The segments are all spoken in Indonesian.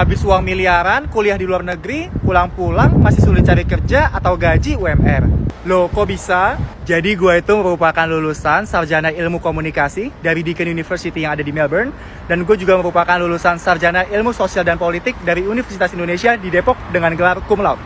Habis uang miliaran, kuliah di luar negeri, pulang-pulang masih sulit cari kerja atau gaji UMR. Loh, kok bisa? Jadi gue itu merupakan lulusan Sarjana Ilmu Komunikasi dari Deakin University yang ada di Melbourne. Dan gue juga merupakan lulusan Sarjana Ilmu Sosial dan Politik dari Universitas Indonesia di Depok dengan gelar cum laude.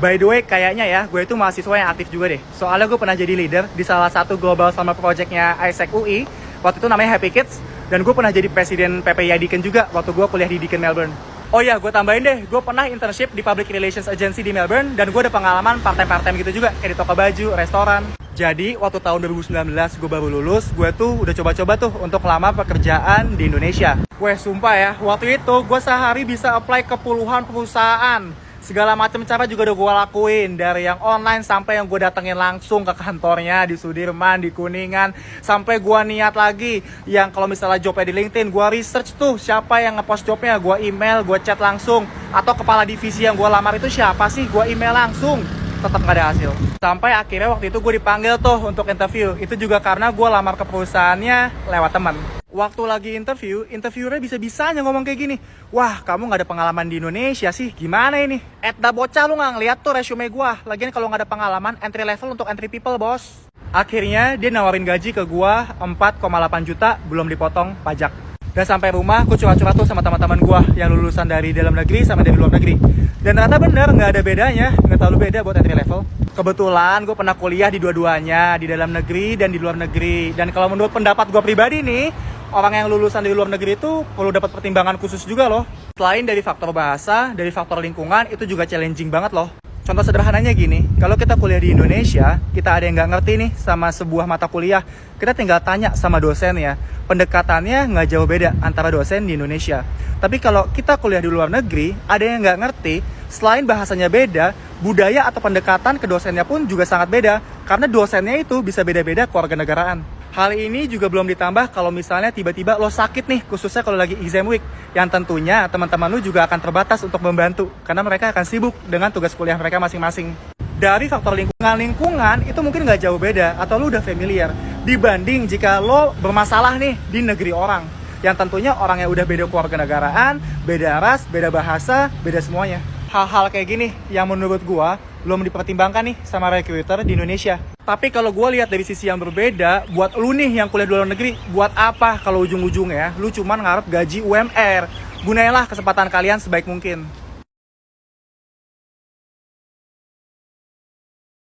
By the way, kayaknya ya, gue itu mahasiswa yang aktif juga deh. Soalnya gue pernah jadi leader di salah satu Global Summer Project-nya ISEC UI. Waktu itu namanya Happy Kids. Dan gue pernah jadi presiden PPI Deakin juga waktu gue kuliah di Deakin Melbourne. Oh iya, gue tambahin deh, gue pernah internship di Public Relations Agency di Melbourne. Dan gue ada pengalaman part-time gitu juga, kayak di toko baju, restoran. Jadi, waktu tahun 2019 gue baru lulus, gue tuh udah coba-coba tuh untuk melamar pekerjaan di Indonesia. Weh, sumpah ya, waktu itu gue sehari bisa apply ke puluhan perusahaan. Segala macam cara juga udah gue lakuin, dari yang online sampai yang gue datengin langsung ke kantornya di Sudirman, di Kuningan, sampai gue niat lagi yang kalau misalnya jobnya di LinkedIn, gue research tuh siapa yang ngepost jobnya, gue email, gue chat langsung, atau kepala divisi yang gue lamar itu siapa sih, gue email langsung, tetap gak ada hasil. Sampai akhirnya waktu itu gue dipanggil tuh untuk interview, itu juga karena gue lamar ke perusahaannya lewat teman. Waktu lagi interview, interviewernya bisa-bisanya ngomong kayak gini, wah kamu gak ada pengalaman di Indonesia sih, gimana ini? Bocah lu gak ngeliat tuh resume gua. Lagian kalau gak ada pengalaman, entry level untuk entry people bos. Akhirnya dia nawarin gaji ke gua 4,8 juta belum dipotong pajak. Dan sampai rumah gue curhat-curhat tuh sama teman-teman gua yang lulusan dari dalam negeri sama dari luar negeri. Dan ternyata bener, gak ada bedanya, gak terlalu beda buat entry level. Kebetulan gue pernah kuliah di dua-duanya, di dalam negeri dan di luar negeri. Dan kalau menurut pendapat gue pribadi nih, orang yang lulusan di luar negeri itu perlu dapat pertimbangan khusus juga loh. Selain dari faktor bahasa, dari faktor lingkungan, itu juga challenging banget loh. Contoh sederhananya gini, kalau kita kuliah di Indonesia, kita ada yang nggak ngerti nih sama sebuah mata kuliah, kita tinggal tanya sama dosen ya. Pendekatannya nggak jauh beda antara dosen di Indonesia. Tapi kalau kita kuliah di luar negeri, ada yang nggak ngerti, selain bahasanya beda, budaya atau pendekatan ke dosennya pun juga sangat beda. Karena dosennya itu bisa beda-beda kewarganegaraan. Hal ini juga belum ditambah kalau misalnya tiba-tiba lo sakit nih, khususnya kalau lagi exam week. Yang tentunya teman-teman lo juga akan terbatas untuk membantu, karena mereka akan sibuk dengan tugas kuliah mereka masing-masing. Dari faktor lingkungan itu mungkin nggak jauh beda, atau lo udah familiar. Dibanding jika lo bermasalah nih di negeri orang. Yang tentunya orang yang udah beda kewarganegaraan, beda ras, beda bahasa, beda semuanya. Hal-hal kayak gini yang menurut gua belum dipertimbangkan nih sama recruiter di Indonesia. Tapi kalau gue lihat dari sisi yang berbeda, buat lu nih yang kuliah di luar negeri, buat apa kalau ujung-ujungnya lu cuman ngarep gaji UMR? Gunailah kesempatan kalian sebaik mungkin.